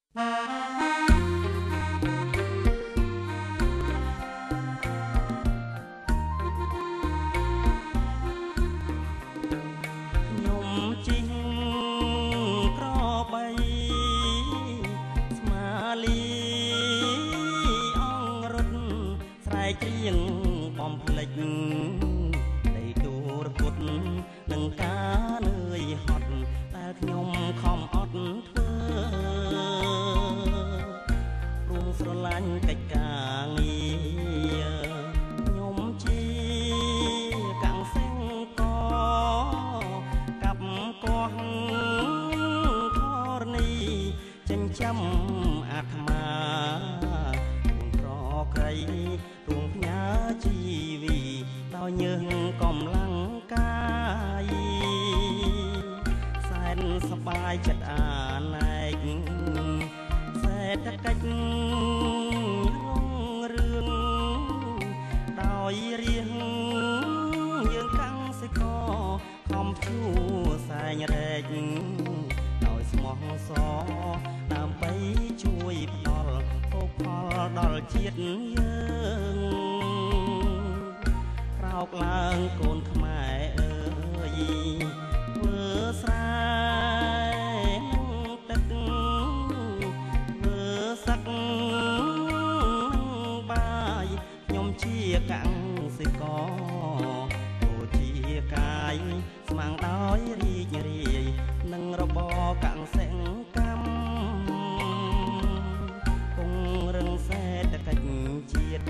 ច្រៀងបំភ្លេចនៃទូរពុតនឹងការនឿយហត់តែខ្ញុំខំអត់ធ្វើព្រោះស្រឡាញ់កិច្ចការងារខ្ញុំជាកាំងសិង្ហកកាប់កោះធរណីចិញ្ចឹមអាត្មាក្រៃរួងផ្ញើជីវីដោយញើសកំឡាំងកាយសែនសប្បាយចិត្តអាណែកសេដ្ឋកិច្ចរុងរឿងដោយរៀងយើងកាំងសិកខំជួសែងរែកដោយស្មោះសរដើម្បីជួយផ្ដល់ភោគផលដល់ជាតិយើងក្រោកឡើងកូនខ្មែរអើយធ្វើស្រែទឹកធ្វើសឹកបាយខ្ញុំជាកាំងសិកអូជាកាយស្មាំងដោយរីករាយនឹងរបរកាំងសិង្ហកម្មសេដ្ឋកិច្ចជាតិ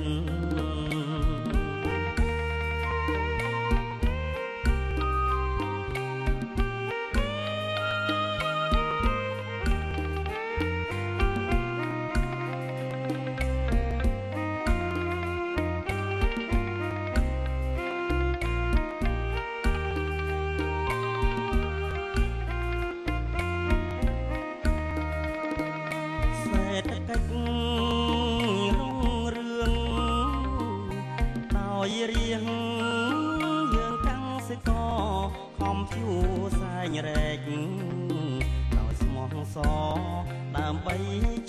សេដ្ឋកិច្ចរុងរឿងដោយរៀងយើងកាំងសិកខំជួសែងរែកដោយស្មោះសរដើម្បី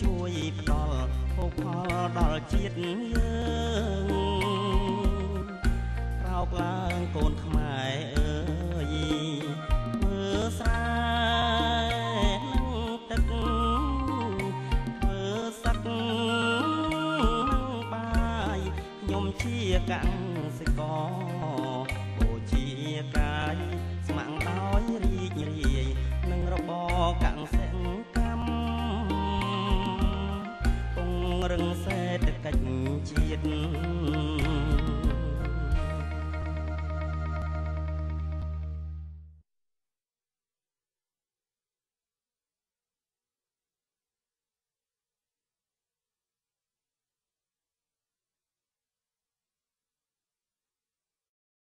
ជួយផ្ដល់ភោគផលដល់ជាតិយើងក្រោកឡើងកូនខ្មែរ